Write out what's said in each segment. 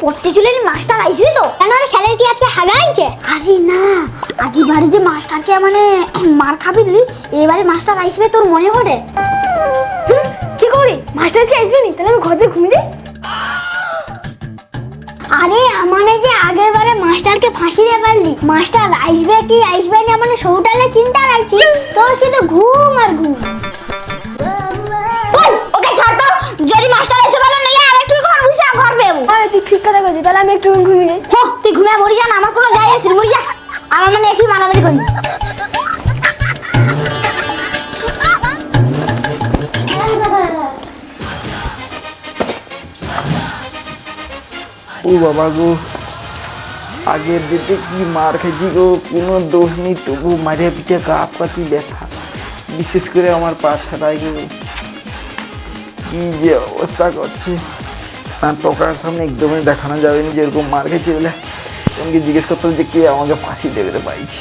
পড়তে চলে মাস্টার আইসবে তো কেন স্যারের কি আজকে হাগাইছে? আরে না, আগেবারে যে মাস্টারকে মানে মার খাবি দিলি, এবারে মাস্টার আইসবে তোর মনে পড়ে? কি করি মাস্টার আজকে আসবে নি? তাহলে আমি ঘরে ঘুমিয়ে যাই। আরে আমানে যে আগেবারে মাস্টারকে ফাঁসি দিয়ে পারলি, মাস্টার আইসবে কি আইসবে না মানে সৌটালে চিন্তা রাখছি, তোর শুধু ঘুম আর ঘুম। ওকে ছাড় তো, যদি মাস্টার এসে বলে নিলে আর একটু ঘর বসে ঘর বেবু। আরে তুই ঠিক কথা কইছিস, তাহলে আমি একটু ঘুমিয়ে যাই। হো তুই ঘুমিয়ে মরি যা না, আমার কোনো যায় আসে মরি যা, আর মানে একটু মারামারি করি। ও বাবা গো, আগের দিতে কি মার খেয়েছি গো, কোনো দোষ নেই তবু মারিয়া পিঠে কাপ কাতি ব্যথা, বিশেষ করে আমার পা ছাড়াই গো, কি যে অবস্থা করছে। আর টোকার সামনে একদমই দেখানো যাবে না যে এরকম মার খেয়েছি বলে। এমনকি জিজ্ঞেস করতে যে কে আমাকে ফাঁসি দেবে রে পাইছি।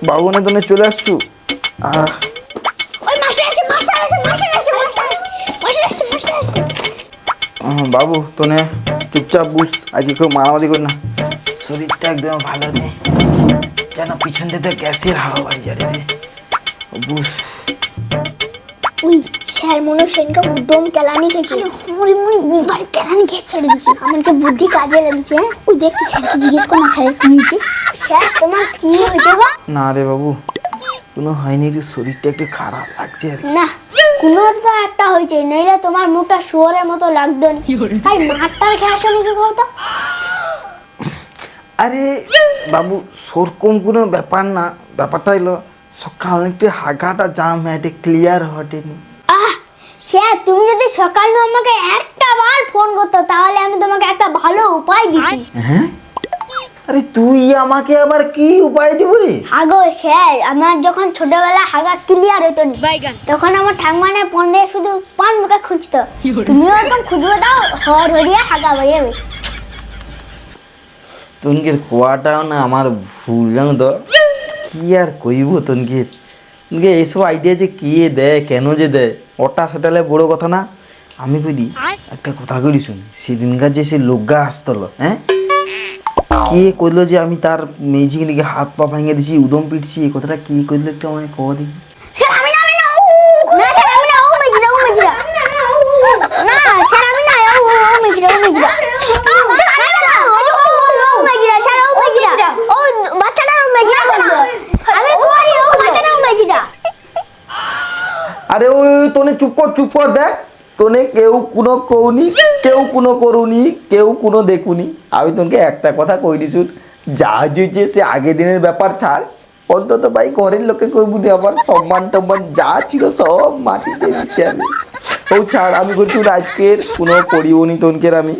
বাবুনে তোনে চলে আসছু? ওই মাস্টার এসে মাস্টার এসে মাস্টার এসে মাস্টার এসে মাস্টার এসে। বাবু তোনে চুপচাপ বুঝ, আজকে কেউ মারামারি করি না, শরীরটা একদম ভালো নেই, যেন পিছন থেকে গ্যাসের হাওয়া বাড়ি যাবে রে, বুঝ। ওই স্যার মনে সেনকে একদম কেলানি খেয়েছে, মরি মরি এইবার কেলানি খেয়ে ছেড়ে দিছে, আমাকে বুদ্ধি কাজে লাগিয়েছে। ওই দেখি স্যারকে জিজ্ঞেস কর না, স্যারের কি হয়েছে? স্যার তোমার কি হয়েছে গো? না রে বাবু, কোনো হয়নি, একটু শরীরটা একটু খারাপ লাগছে আর কি। না কোনো তো একটা হয়েছে, নইলে তোমার মুখটা শুয়োরের মতো লাগতো না। তাই মারটার খেয়ে আসো নাকি বলতো? আরে বাবু সেরকম কোনো ব্যাপার না, ব্যাপারটা হলো সকাল একটু হাগাটা জাম এটা ক্লিয়ার হটেনি। স্যার তুমি যদি সকাল আমাকে একটা বার ফোন করতো তাহলে আমি তোমাকে একটা ভালো উপায় দিছি। হ্যাঁ, আরে তুই আমাকে আবার কি উপায় দিব রে? আগো স্যার, আমার যখন ছোটবেলা হাগা ক্লিয়ার হতো না, তখন আমার ঠাকুমানে ফোন দিয়ে শুধু পান মুখে খুঁজতো, তুমিও এরকম খুঁজবে দাও, হর হরিয়ে হাগা বেরিয়ে যাবে। তনকের কোয়াটাও না আমার ভুল, জানো তো কি আর কইব তনকে, তনকে এইসব আইডিয়া যে কে দেয় কেন যে দেয় ওটা সেটালে বড় কথা না। আমি কইলি একটা কথা কইলি শুন, সেদিনকার যে সে লোকগা আসতল, হ্যাঁ কে কইলো যে আমি তার মেজিকে নাকি হাত পা ভাঙিয়ে দিছি, উদম পিটছি, এই কথাটা কি কইলো একটু আমাকে কও দেখি। স্যার আমি না, আমি না, না স্যার আমি না, ও মেজিরা না স্যার আমি না, ও মেজিরা স্যার আমি না, ও মেজিরা স্যার, ও মেজিরা, ও বাচ্চাটা ও মেজিরা বলবো আমি, কই ও বাচ্চাটা ও মেজিরা। আরে ওই তোনে চুপ কর দেখ, তোনে কেউ কোনো কৌনি, কেউ কোনো করুনি, কেউ কোনো দেখুনি। আমি তোকে একটা কথা কই দিছুন, যা হয়েছে সে আগের দিনের ব্যাপার ছাড়, অন্তত ভাই ঘরের লোকে কই বুঝি আমার সম্মান টম্মান যা ছিল সব মাটিতে মিশে আমি। ও ছাড়, আমি করছি আজকের কোনো করিবনি তোনকের আমি,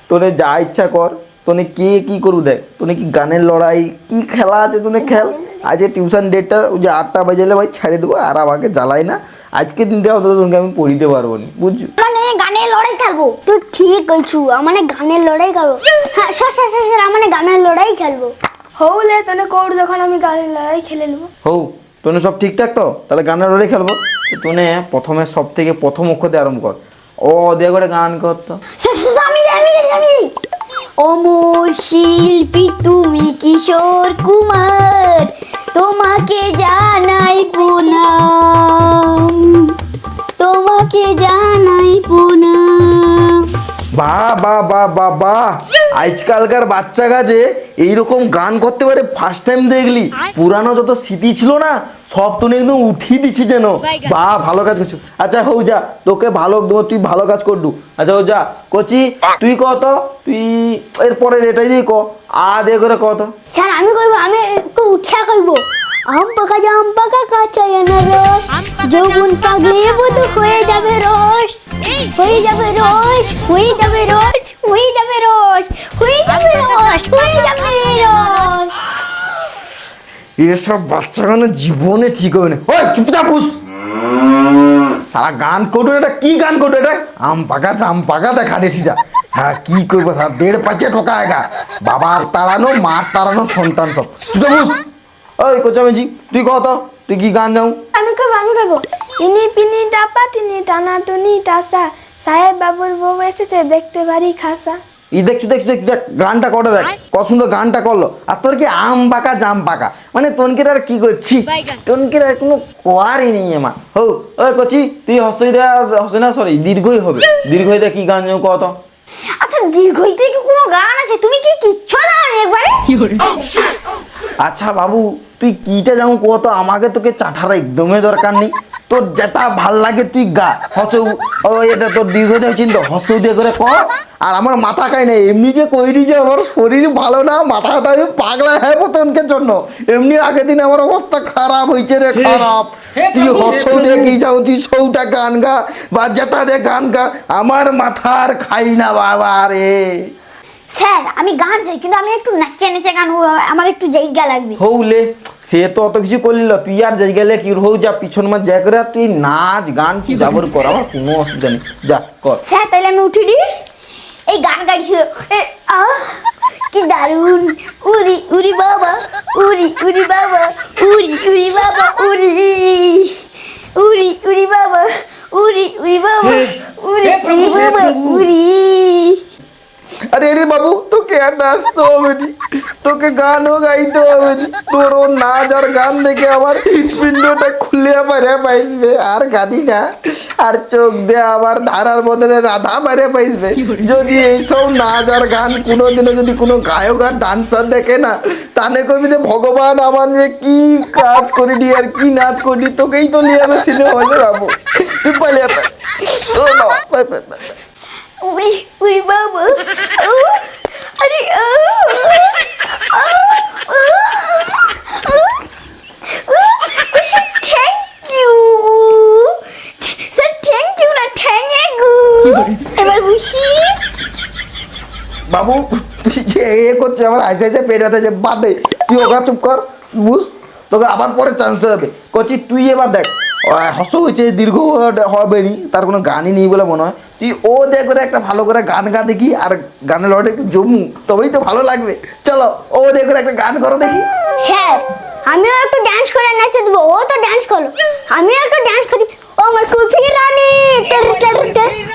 তোনে যা ইচ্ছা কর, তোনে কে কি করু দেখ, তোনে কি গানের লড়াই কি খেলা আছে তোনে খেল। আজকে টিউশন ডেটটা ওই যে 8টা বাজালে ভাই ছেড়ে দেবো, আর আমাকে জ্বালাই না, আজকের দিনটা অন্তত তোমাকে আমি পড়িতে পারবো না, বুঝছো? মানে গানের লড়াই খেলবো? তুই ঠিক কইছু, মানে গানের লড়াই খেলবো। হ্যাঁ স্যার মানে গানের লড়াই খেলবো। হৌলে তাহলে কোর যখন আমি গাড়ির লড়াই খেলে নেবো। হৌ তোনে সব ঠিকঠাক তো, তাহলে গানের লড়াই খেলবো। তো তোনে প্রথমে সব থেকে প্রথম অক্ষর দিয়ে আরম্ভ কর, ও দিয়ে করে গান করতো। আমি অমর শিল্পী তুমি কিশোর কুমার, তোমাকে জানাই প্রণাম, তোমাকে জানাই প্রণাম। বাহ বাহ বাহ বাহ বাহ, আজকালকার বাচ্চা গাছে এইরকম গান করতে পারে ফার্স্ট টাইম দেখলি। পুরানো যত স্মৃতি ছিল না সব তো একদম উঠিয়ে দিছি যেন। বাহ ভালো কাজ করছো। আচ্ছা হৌ যা, তোকে ভালো তুই ভালো কাজ করলু। আচ্ছা হৌ যা কচি, তুই কত, তুই এরপরে এটাই দিয়ে ক, আ দিয়ে করে কত। স্যার আমি কইব, আমি একটু উঠিয়া কইব, আম পাকা জাম পাকা কাঁচা রস, যৌবন পাগলে বধু হয়ে যাবে রস, হয়ে যাবে রস, হয়ে যাবে রস, হয়ে যাবে রস, হয়ে যাবে রস, হয়ে যাবে রস। এসব বাচ্চাগুলো জীবনে ঠিক হবে না। ওই চুপচাপ বুঝ, সারা গান করবো, এটা কি গান করবো, এটা আম পাকা জাম পাকা দেখা দেখি যা। হ্যাঁ কি করবো, 1.5 ঠোকা একা, বাবার তাড়ানো মার তাড়ানো সন্তান সব। চুপচাপ বুঝ। ওই কোচামেজি তুই কত, তুই কি গান যাও? আমি কইব ইনি পিনি টাপা টিনি টানা টুনি টাসা, সাহেব বাবুর বউ এসেছে, দেখতে পারি খাসা। ই দেখছু দেখ গানটা করে দেখ, কত সুন্দর গানটা করলো। আর তোর কি আম পাকা জাম পাকা, মানে তনকির আর কি করছি, তনকির আর কোনো কোয়ারই নেই আমার। হো ওই কচি তুই হসই দে, হসই না সরি দীর্ঘই হবে, দীর্ঘই দে কি গান যেন কত। আচ্ছা দীর্ঘইতে কি কোনো গান আছে? তুমি কি কিচ্ছু জানো না একবারে? আচ্ছা বাবু তুই কিটা যাও কত, আমাকে তোকে চাঠার একদমই দরকার নেই, তোর যেটা ভাল লাগে তুই গা। হসৌ ও এটা তোর দীর্ঘ দেয় চিন্তা, হসৌ দিয়ে করে ক। আর আমার মাথা খাই না, এমনি যে কইরি যে আমার শরীর ভালো না, মাথা ব্যথা, আমি পাগলা হ্যাঁ তনকের জন্য। এমনি আগের দিন আমার অবস্থা খারাপ হয়েছে রে, খারাপ। তুই হসৌ দিয়ে কি যাও, তুই সৌটা গান গা বা যেটা দিয়ে গান গা, আমার মাথার খাই না বাবা রে। স্যার আমি গান চাই, কিন্তু আমি একটু নাচে নেচে গান, আমার একটু জায়গা লাগবে। হৌলে সে তো অত কিছু করলিল, তুই আর যাই গেলে কি হৌ যা পিছন মাছ যা করে তুই নাচ গান তুই যাবর কর, আমার কোনো অসুবিধা নেই, যা কর। স্যার তাহলে আমি উঠি দি, এই গান গাইছিল কি দারুন, উরি উরি বাবা, উরি উরি বাবা, উরি উরি বাবা, উরি উরি উরি বাবা, উরি উরি বাবা, উরি উরি বাবা, উরি। আরে রে বাবু তোকে আর নাচতে হবে নি, তোকে গানও গাইতে হবে নি, তোর ও নাচ আর গান দেখে আমার হৃৎপিণ্ডটা খুলে মারে পাইসবে, আর গাদি না, আর চোখ দিয়ে আবার ধারার বদলে রাধা মারে পাইসবে। যদি এইসব নাচ আর গান কোনোদিনও যদি কোনো গায়ক আর ডান্সার দেখে না, তানে কবি যে ভগবান আমার যে কি কাজ করিনি আর কি নাচ করিনি, তোকেই তো নিয়ে আমি সিনেমা হলে বাবু, তুই পালিয়ে উরি উরি বাবা, আরে thank you sir, thank you না থ্যাংক ইউ। এবার বুঝি বাবু তুই যে এ করছিস আমার হাসি হাসি পেট ব্যথা, বাদ দে তুই ওকা চুপ কর, বুঝ তোকে আবার পরে চান্স দেওয়া হবে। কচি তুই এবার দেখ হস হয়েছে, দীর্ঘ হবে নি, তার কোনো গানই নেই বলে মনে হয়, তুই ও দেখ করে একটা ভালো করে গান গা দেখি, আর গানের লড়ে একটু জমু, তবেই তো ভালো লাগবে। চলো ও দেখ করে একটা গান করো দেখি। স্যার আমিও একটু ডান্স করে নাচে দেবো, ও তো ডান্স করো, আমিও একটু ডান্স করি। ও আমার কুলফি রানী,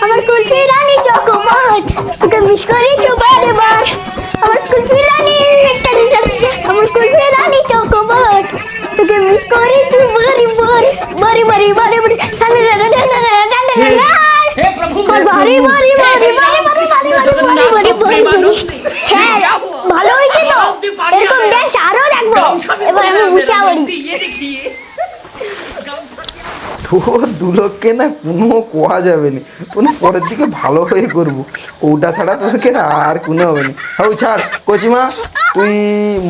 আমার কুলফি রানী চকোবার, তোকে মিস করেছো বারে বার, আমার কুলফি রানী, আমার কুলফি রানী চকোবার, তোকে মিস করেছো বারে বার, বারে বারে বারে বারে, বারে বারে বারে বারে বারে বারে বারে বারে বারে। স্যার ভালো হয়েছে তো, এরকম ডান্স আরো রাখবো। এবার আমি বসে পড়ি। তোর দুলোককে না কোনো কোয়া যাবে না, তোর পরের দিকে ভালো হয়ে করবো, ওটা ছাড়া তোরকে না আর কোনো হবে না। হ্যাঁ ছাড় কচিমা, তুই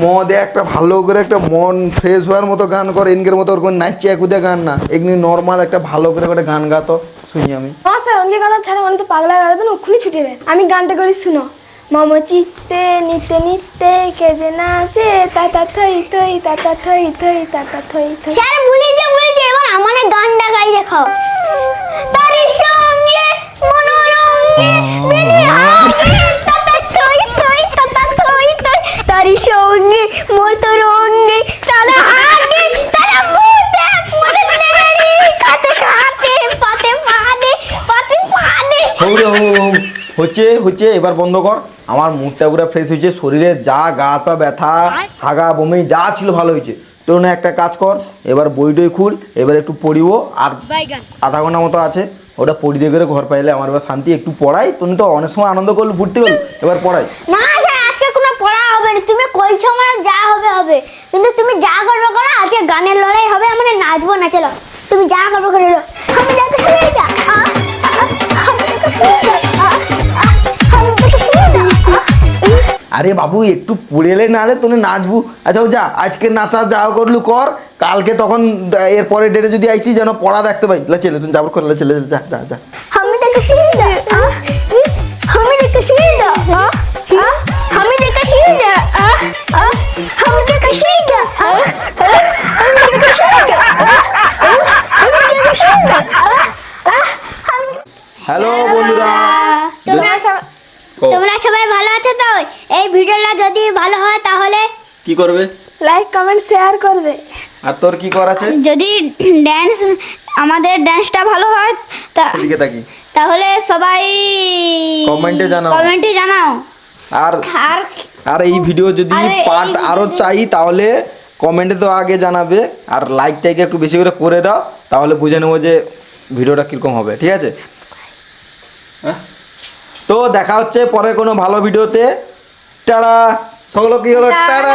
মদে একটা ভালো করে একটা মন ফ্রেশ হওয়ার মতো গান কর, এনকের মতো ওরকম নাচছে একুদে গান না, এমনি নর্মাল একটা ভালো করে একটা গান গাতো শুনি আমি। হ্যাঁ স্যার, অনেক কথা ছাড়া মানে তো পাগলা গাড়া তো ওখানে ছুটে বেশ। আমি গানটা করি শুনো। মম চিত্তে নিতে নিতে কে যে নাচে, তাতা থই থই, তাতা থই থই, তাতা থই থই। স্যার বুঝেছে, এবার আমার গানটা গাই দেখাও। তার সঙ্গে মনোরঙ্গে বেশি আগে, তাতা থই থই, তাতা থই থই, তার সঙ্গে মতরঙ্গে তারা আগে, তারা মুতে ফুলে নেড়ি, কাতে কাতে পাতে পাদে, পাতে পাদে। হচ্ছে হচ্ছে এবার বন্ধ কর, আমার মুডটা পুরো ফ্রেশ হয়েছে, শরীরে যা গা পা ব্যথা হাগা বমি যা ছিল ভালো হয়েছে। তোর না একটা কাজ কর, এবার বইটই খুল, এবার একটু পড়িব, আর আধা ঘন্টা মতো আছে, ওটা পড়ি দিয়ে করে ঘর পাইলে আমার এবার শান্তি। একটু পড়াই, তুমি তো অনেক সময় আনন্দ করলো ফুর্তি করলো, এবার পড়াই। না স্যার আজকে কোনো পড়া হবে না, তুমি কইছো মানে যা হবে হবে, কিন্তু তুমি যা করবে করো, আজকে গানের লড়াই হবে, আমরা নাচবো না। চলো তুমি যা করবে করে লো, আমি দেখে শুনে যা, আমি দেখে শুনে যা, আমি দেখে শুনে যা। আরে বাবু একটু পড়েলে না রে তোনে নাচবু। আচ্ছা যা, আজকে নাচা যা করলু কর, কালকে তখন এর পরের ডেটে যদি আইছি যেন পড়া দেখতে পাই। ছেলে তুমি যাবো করলে ছেলে যা যা যা। আমি দেখে শুনে যা, আমি দেখে শুনে যা, আমি দেখে শুনে যা, আমি দেখে শুনে যা, আমি দেখে শুনে যা, আমি দেখে শুনে যা। হ্যালো বন্ধুরা, তোমরা সবাই ভালো আছো তো? এই ভিডিওটা যদি ভালো হয় তাহলে কি করবে? লাইক কমেন্ট শেয়ার করবে। আর তোর কি কর আছে? যদি আমাদের ড্যান্সটা ভালো হয় এদিকে তাকি তাহলে সবাই কমেন্টে জানাও। কমেন্টে জানাও। আর আর আর এই ভিডিও যদি আরে এই পার্ট আরো চাই তাহলে কমেন্টে তো আগে জানাবে, আর লাইকটাকে একটু বেশি করে দাও, তাহলে বুঝে নেবো যে ভিডিওটা কীরকম হবে, ঠিক আছে? হ্যাঁ, তো দেখা হচ্ছে পরে কোনো ভালো ভিডিওতে। টাটা, সকলে কি হলো, টাটা।